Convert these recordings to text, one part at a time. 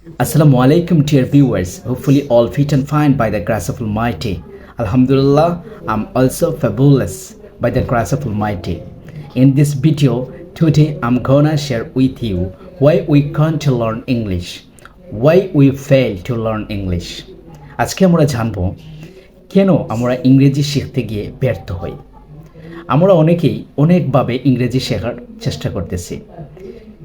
Assalamu alaikum, dear viewers. Hopefully, all fit and fine by the grace of Almighty. Alhamdulillah, I'm also fabulous by the grace of Almighty. In this video, today I'm gonna share with you why we can't learn English, why we fail to learn English. আজকে আমরা জানবো কেন আমরা ইংরেজি শিখতে গিয়ে ব্যর্থ হই। আমরা অনেকেই অনেকভাবে ইংরেজি শেখার চেষ্টা করতেছি।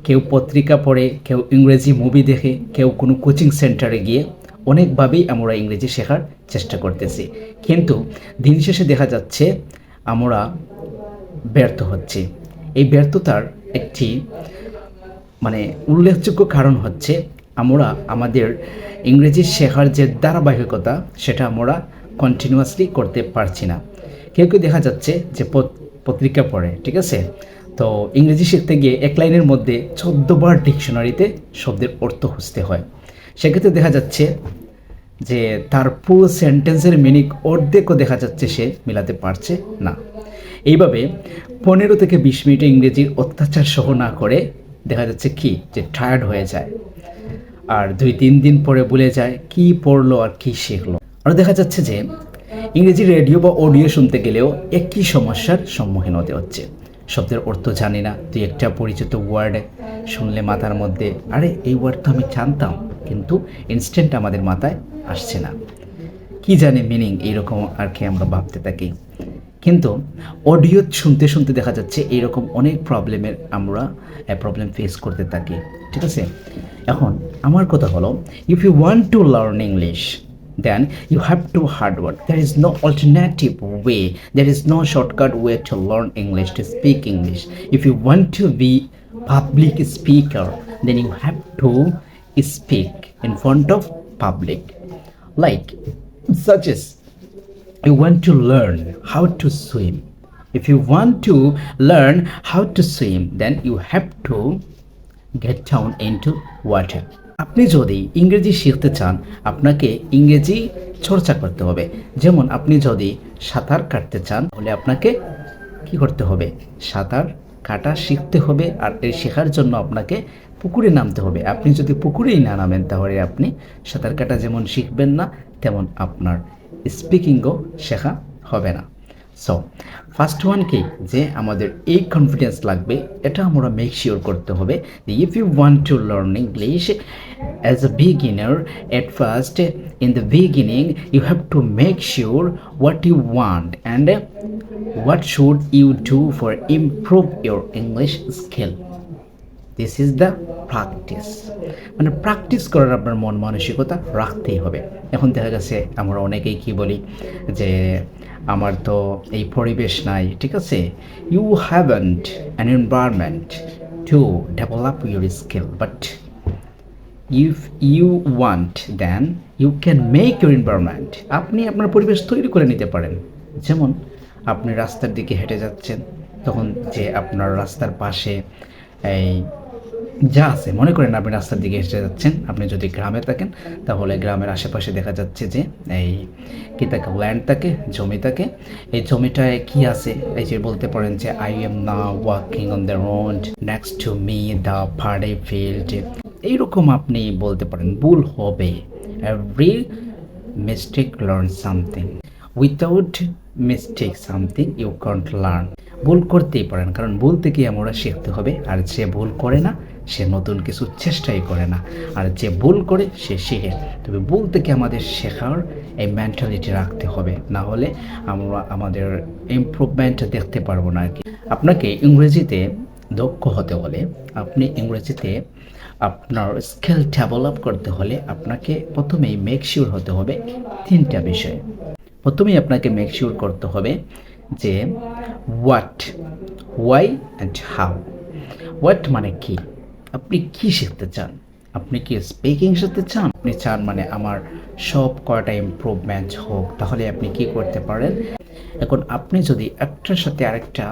কেউ পত্রিকা পড়ে, কেউ ইংরেজি মুভি দেখে, কেউ কোনো কোচিং সেন্টারে গিয়ে অনেকভাবেই আমরা ইংরেজি শেখার চেষ্টা করতেছি, কিন্তু দিন শেষে দেখা যাচ্ছে আমরা ব্যর্থ হচ্ছি। এই ব্যর্থতার একটি উল্লেখযোগ্য কারণ হচ্ছে আমরা আমাদের ইংরেজি শেখার যে ধারাবাহিকতা সেটা আমরা কন্টিনিউয়াসলি করতে পারছি না। কেউ কেউ দেখা যাচ্ছে যে পত্রিকা পড়ে, ঠিক আছে, তো ইংরেজি শিখতে গিয়ে এক লাইনের মধ্যে 14 বার ডিকশনারিতে শব্দের অর্থ খুঁজতে হয়। সেক্ষেত্রে দেখা যাচ্ছে যে তার পুরো সেন্টেন্সের মিনিং অর্ধেকও দেখা যাচ্ছে সে মিলাতে পারছে না। এইভাবে 15 থেকে 20 মিনিটে ইংরেজির অত্যাচার সহ না করে দেখা যাচ্ছে কি যে টায়ার্ড হয়ে যায়, আর 2-3 দিন পরে ভুলে যায় কি পড়লো আর কি শিখলো। আর দেখা যাচ্ছে যে ইংরেজি রেডিও বা অডিও শুনতে গেলেও একই সমস্যার সম্মুখীন হতে হচ্ছে। শব্দের অর্থ জানি না, তুই একটা পরিচিত ওয়ার্ড শুনলে মাথার মধ্যে আরে এই ওয়ার্ড তো আমি জানতাম, কিন্তু ইনস্ট্যান্ট আমাদের মাথায় আসছে না, কি জানি মিনিং, এইরকম আর কি আমরা ভাবতে থাকি। কিন্তু অডিও শুনতে শুনতে দেখা যাচ্ছে এইরকম অনেক আমরা প্রবলেম ফেস করতে থাকি, ঠিক আছে। এখন আমার কথা হলো, if you want to learn English, then you have to hard work. There is no alternative way, there is no shortcut way to learn English, to speak English. If you want to be public speaker, then you have to speak in front of public, like such as you want to learn how to swim. If you want to learn how to swim, then you have to get down into water. আপনি যদি ইংরেজি শিখতে চান, আপনাকে ইংরেজি চর্চা করতে হবে। যেমন আপনি যদি সাঁতার কাটতে চান, তাহলে আপনাকে কি করতে হবে? সাঁতার কাটা শিখতে হবে, আর এই শেখার জন্য আপনাকে পুকুরে নামতে হবে। আপনি যদি পুকুরেই না নামেন, তাহলে আপনি সাঁতার কাটা যেমন শিখবেন না, তেমন আপনার স্পিকিংও শেখা হবে না। সো ফার্স্ট ওয়ান কি, যে আমাদের এই কনফিডেন্স লাগবে, এটা আমরা মেক শিওর করতে হবে। If you want to learn English as a beginner, at first in the beginning you have to make sure what you want and what should you do for improve your English skill. This is the practice. Practice করার আপনার মন মানসিকতা রাখতেই হবে। এখন দেখা গেছে আমরা অনেকেই কি বলি যে আমার তো এই পরিবেশ নাই, ঠিক আছে। You haven't an environment to develop your skill, but if you want then you can make your environment. আপনি আপনার পরিবেশ তৈরি করে নিতে পারেন। যেমন আপনি রাস্তার দিকে হেঁটে যাচ্ছেন, তখন যে আপনার রাস্তার পাশে এই যা আছে, মনে করেন আপনি রাস্তার দিকে এসে যাচ্ছেন, আপনি যদি গ্রামে থাকেন তাহলে গ্রামের আশেপাশে দেখা যাচ্ছে যে এই কী থাকে, ল্যান্ড থাকে, জমি থাকে। এই জমিটায় কি আছে, এই যে বলতে পারেন যে I am now walking on the road next to me the further field, এইরকম আপনি বলতে পারেন। ভুল হবে। Every mistake learn something, without mistake something you can't learn. ভুল করতেই পারেন, কারণ ভুল থেকে আমরা শিখতে হবে। আর যে ভুল করে না, সে নতুন কিছু চেষ্টাই করে না, আর যে ভুল করে সে শিখে। তবে ভুল থেকে আমাদের শেখার এই মেন্টালিটি রাখতে হবে, না হলে আমরা আমাদের ইমপ্রুভমেন্ট দেখতে পারবো না আর কি। আপনাকে ইংরেজিতে দক্ষ হতে হলে, আপনি ইংরেজিতে আপনার স্কিল ডেভেলপ করতে হলে আপনাকে প্রথমেই মেক শিওর হতে হবে 3টা বিষয়। প্রথমেই আপনাকে মেক শিওর করতে হবে যে what, why and how. What মানে কি, আপনি কি শিখতে চান? আপনি কি স্পিকিং শিখতে চান? আপনি চান আমার সব কয়টা ইমপ্রুভমেন্ট হোক, তাহলে আপনি কি করতে পারেন? এখন আপনি যদি একটার সাথে আরেকটা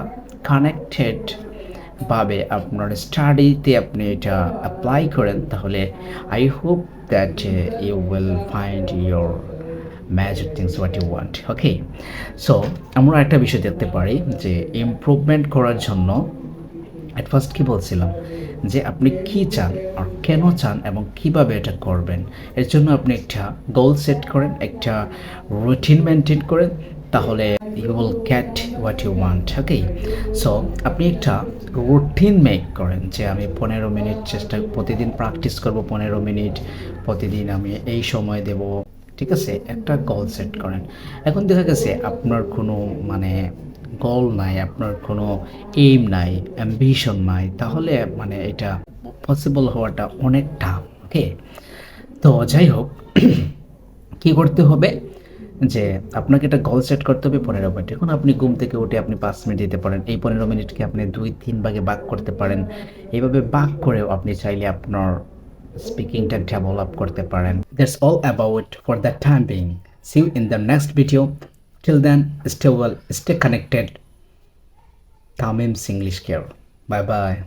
কানেক্টেড ভাবে আপনার স্টাডিতে আপনি এটা অ্যাপ্লাই করেন, তাহলে I hope that you will find your magic things what you want. Okay, so আমরা একটা বিষয় দেখতে পারি যে ইমপ্রুভমেন্ট করার জন্য অ্যাট ফার্স্ট কী বলছিলাম যে আপনি কি চান আর কেন চান এবং কিভাবে এটা করবেন, এর জন্য আপনি একটা গোল সেট করেন, একটা রুটিন মেনটেন করেন, তাহলে you will get what you want. Okay, so আপনি একটা রুটিন মেক করেন যে আমি 15 মিনিট প্রতিদিন প্র্যাকটিস করব, 15 মিনিট প্রতিদিন আমি এই সময় দেব, ঠিক আছে? একটা গোল সেট করেন। এখন দেখা গেছে আপনার কোনো মানে গোল নাই, আপনার কোনো এইম নাই, অ্যাম্বিশন নাই, তাহলে মানে এটা পসিবল হওয়াটা অনেক টাফ। ওকে, তো যাই হোক, কী করতে হবে যে আপনাকে একটা গোল সেট করতে হবে 15 মিনিট। এখন আপনি ঘুম থেকে উঠে আপনি 5 মিনিট দিতে পারেন, এই 15 মিনিটকে আপনি 2-3 ভাগে ভাগ করতে পারেন। এইভাবে ভাগ করেও আপনি চাইলে আপনার স্পিকিংটা ডেভেলপ করতে পারেন। That's all about for the time being. See you in the next video. Till then, stay well, stay connected. Tamim's English Care. Bye bye.